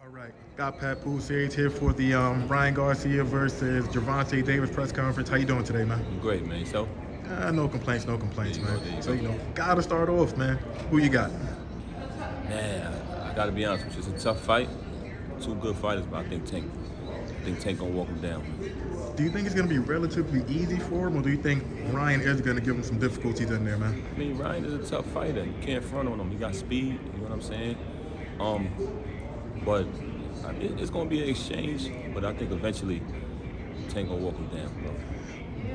All right, got Papoose here for the Ryan Garcia versus Gervonta Davis press conference. How you doing today, man? I'm great, man. So, No complaints, man. So, go. Gotta start off, man. Who you got? Man, I gotta be honest with you. It's a tough fight. Two good fighters, but I think Tank gonna walk him down. Do you think it's gonna be relatively easy for him, or do you think Ryan is gonna give him some difficulties in there, man? I mean, Ryan is a tough fighter. You can't front on him. He got speed. You know what I'm saying? But it's gonna be an exchange. But I think eventually Tank gonna walk him down, bro.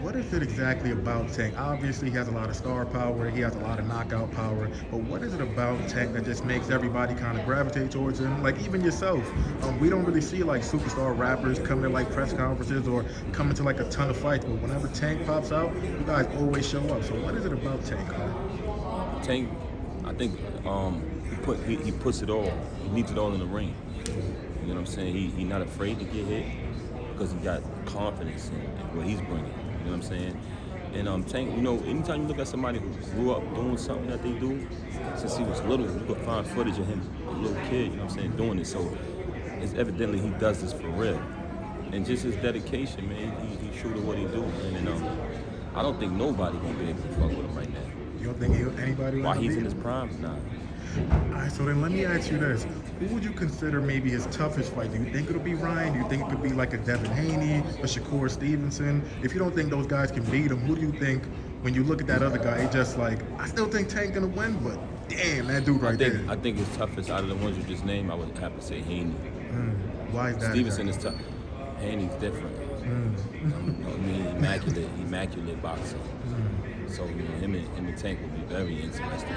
What is it exactly about Tank? Obviously, he has a lot of star power. He has a lot of knockout power. But what is it about Tank that just makes everybody kind of gravitate towards him? Like, even yourself. We don't really see, like, superstar rappers come to, like, press conferences or come into, like, a ton of fights. But whenever Tank pops out, you guys always show up. So what is it about Tank, man? Tank, I think he puts it all. He needs it all in the ring. You know what I'm saying? He's not afraid to get hit because he got confidence in what he's bringing. You know what I'm saying? And Tank, you know, anytime you look at somebody who grew up doing something that they do since he was little, you could find footage of him, a little kid, you know what I'm saying, doing it. So it's evidently he does this for real. And just his dedication, man, he's true to what he do, man. And I don't think nobody gonna be able to fuck with him right now. You don't think anybody will? While he's in his prime? Nah. All right, so then let me ask you this. Who would you consider maybe his toughest fight? Do you think it'll be Ryan? Do you think it could be like a Devin Haney, a Shakur Stevenson? If you don't think those guys can beat him, who do you think, when you look at that other guy, it's just like, I still think Tank gonna win, but damn, that dude there. I think his toughest out of the ones you just named, I would have to say Haney. Why is that? Stevenson is tough. Haney's different. You know what I mean? Immaculate boxer. So, you know, him and Tank would be very interesting.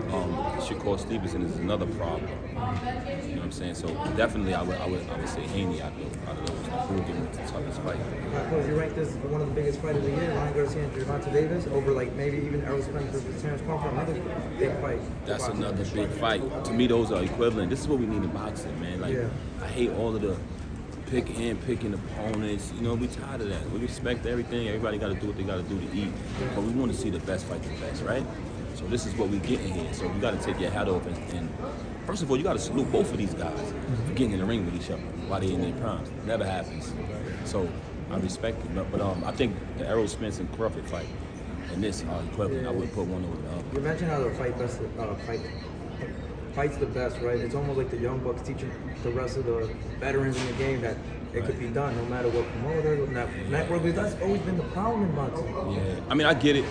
Shakur Stevenson is another problem. You know what I'm saying? So definitely, I would say Haney out of those. Who would give him the toughest fight? You rank this one of the biggest fights of the year, Ryan Garcia and Gervonta Davis, over like maybe even Errol Spence versus Terence Crawford, another big fight. That's another big fight. To me, those are equivalent. This is what we need in boxing, man. Like, I hate all of the picking opponents. You know, we tired of that. We respect everything. Everybody got to do what they got to do to eat, but we want to see the best fight the best, right? So this is what we getting here. So you got to take your hat off and first of all, you got to salute both of these guys for getting in the ring with each other while they in their primes. Never happens. So I respect it, but I think the Errol Spence and Crawford fight and this are equivalent. I would put one over the other. You mentioned how the fight's the best, right? It's almost like the young bucks teaching the rest of the veterans in the game that it could be done no matter what promoter, network. That's always been the problem in boxing. Yeah, I mean, I get it.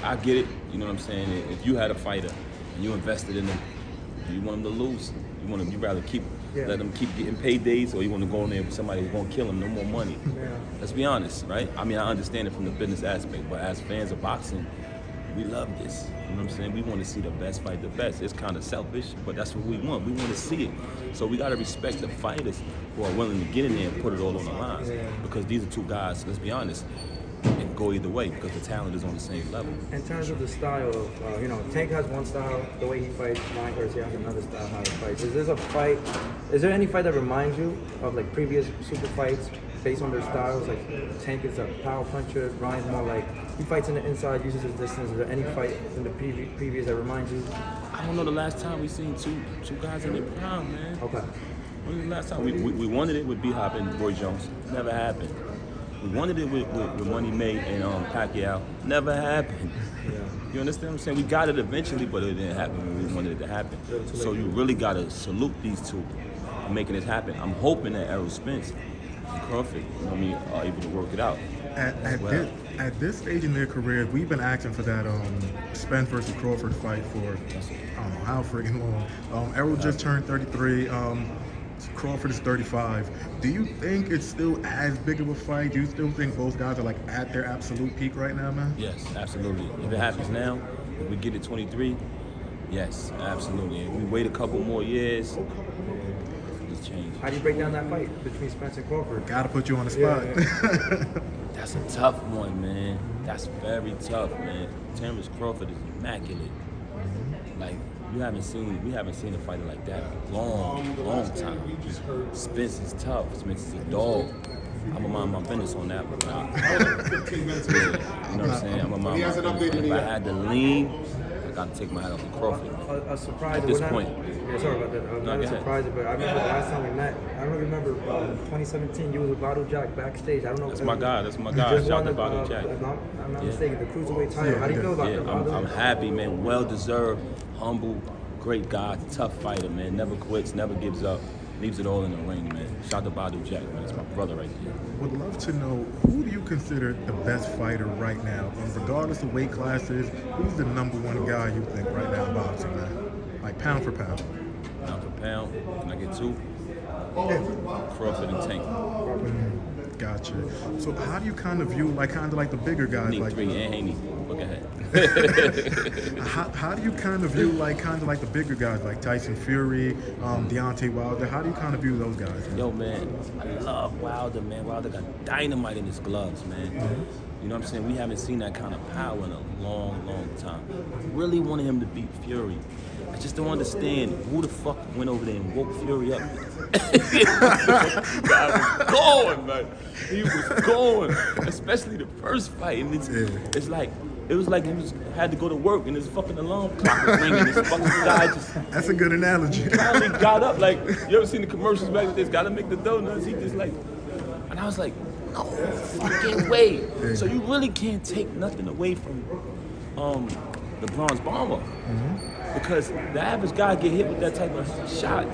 You know what I'm saying? If you had a fighter and you invested in them, you want them to lose. You rather let them keep getting paydays, or you want to go in there with somebody who's gonna kill them, no more money. Yeah. Let's be honest, right? I mean, I understand it from the business aspect, but as fans of boxing, we love this. You know what I'm saying? We want to see the best fight the best. It's kind of selfish, but that's what we want. We want to see it. So we got to respect the fighters who are willing to get in there and put it all on the line. Yeah. Because these are two guys, let's be honest, it can go either way because the talent is on the same level. In terms of the style of, you know, Tank has one style, the way he fights, Ryan Garcia has another style, how he fights. Is there any fight that reminds you of like previous super fights based on their styles? Like Tank is a power puncher, Ryan's more like, he fights in the inside, uses his distance. Is there any fight in the previous that reminds you? I don't know the last time we seen two guys in their prime, man. Okay. When was the last time? We wanted it with B-Hop and Roy Jones. Never happened. We wanted it with Money May and Pacquiao. Never happened. Yeah. You understand what I'm saying? We got it eventually, but it didn't happen when we wanted it to happen. So you really got to salute these two for making this happen. I'm hoping that Errol Spence and Crawford, you know what I mean, are able to work it out. At this stage in their career, we've been asking for that Spence versus Crawford fight for, I don't know how freaking long. Errol just turned 33. Crawford is 35. Do you think it's still as big of a fight? Do you still think both guys are like at their absolute peak right now, man? Yes, absolutely. If it happens now, if we get it 23, yes, absolutely. If we wait a couple more years, it's changed. How do you break down that fight between Spence and Crawford? Gotta put you on the spot. Yeah. That's a tough one, man. That's very tough, man. Terence Crawford is immaculate. Like, we haven't seen a fighter like that in a long time. Spence is tough. Spence is a dog. I'm gonna mind my business on that one. You know what I'm saying? I'm gonna mind my business. If I had to lean, I gotta take my hat off of Crawford. a surprise. At this We're not- point. Yeah, sorry about that. No, Not go a ahead. surprise, but I remember the last time we met. I don't remember 2017. You was with Bottle Jack backstage. I don't know. That's my guy. That's my You guy. just Shout won out to Bottle Jack. If I'm not Yeah. mistaken, the cruiserweight title. Yeah, How do you feel about Yeah, that? I'm happy, man. Well deserved, humble, great guy, tough fighter, man. Never quits, never gives up, leaves it all in the ring, man. Shout out to Badu Jack, man. That's my brother right there. Would love to know, who do you consider the best fighter right now? Regardless of weight classes, who's the number one guy you think right now in boxing, man? Like pound for pound. Pound for pound, can I get two? Crawford and Tank. Gotcha. So how do you kind of view, like the bigger guys? Need Like, three and Haney. Look ahead. how do you kind of view, like the bigger guys, like Tyson Fury, Deontay Wilder? How do you kind of view those guys? Man? Yo, man, I love Wilder, man. Wilder got dynamite in his gloves, man. You know what I'm saying? We haven't seen that kind of power in a long, long time. I really wanted him to beat Fury. I just don't understand who the fuck went over there and woke Fury up. Guy was going, man. He was going, especially the first fight. And it's like, it was like he had to go to work and his fucking alarm clock was ringing. This fucking guy just That's a good analogy. finally got up. Like, you ever seen the commercials back with this? Gotta make the donuts. He just like, and I was like, no fucking way. So you really can't take nothing away from the Bronze Bomber. Because the average guy get hit with that type of shot,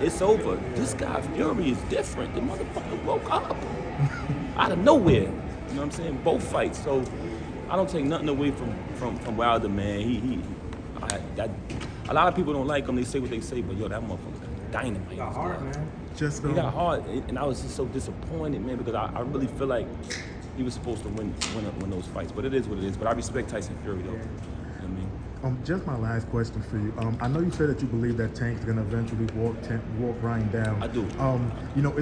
it's over. This guy, Fury, is different. The motherfucker woke up out of nowhere. You know what I'm saying? Both fights. So I don't take nothing away from Wilder, man. A lot of people don't like him. They say what they say, but yo, that motherfucker got dynamite. He got hard, man. Just He got hard, and I was just so disappointed, man, because I really feel like he was supposed to win those fights. But it is what it is. But I respect Tyson Fury, though. You know what I mean? Just my last question for you. I know you said that you believe that Tank's gonna eventually walk Ryan down. I do. You know,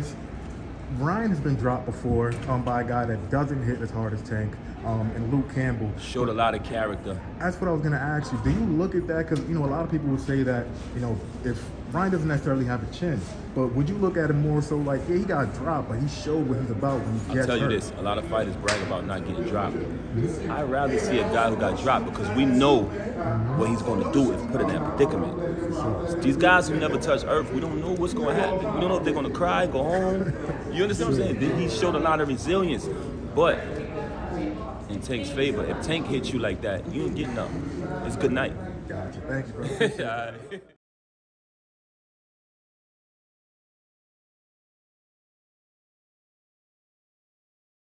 Ryan has been dropped before by a guy that doesn't hit as hard as Tank, and Luke Campbell. Showed a lot of character. That's what I was gonna ask you. Do you look at that? Because, you know, a lot of people would say that, you know, if Ryan doesn't necessarily have a chin, but would you look at it more so like, yeah, he got dropped, but he showed what he's about when he I'll gets tell you hurt. this, a lot of fighters brag about not getting dropped. I'd rather see a guy who got dropped because we know what he's going to do if put in that predicament. These guys who never touch earth, we don't know what's going to happen. We don't know if they're going to cry, go home. You understand what I'm saying? He showed a lot of resilience, but in Tank's favor, if Tank hits you like that, you ain't getting up. It's good night. Gotcha. Thank you, bro. All right.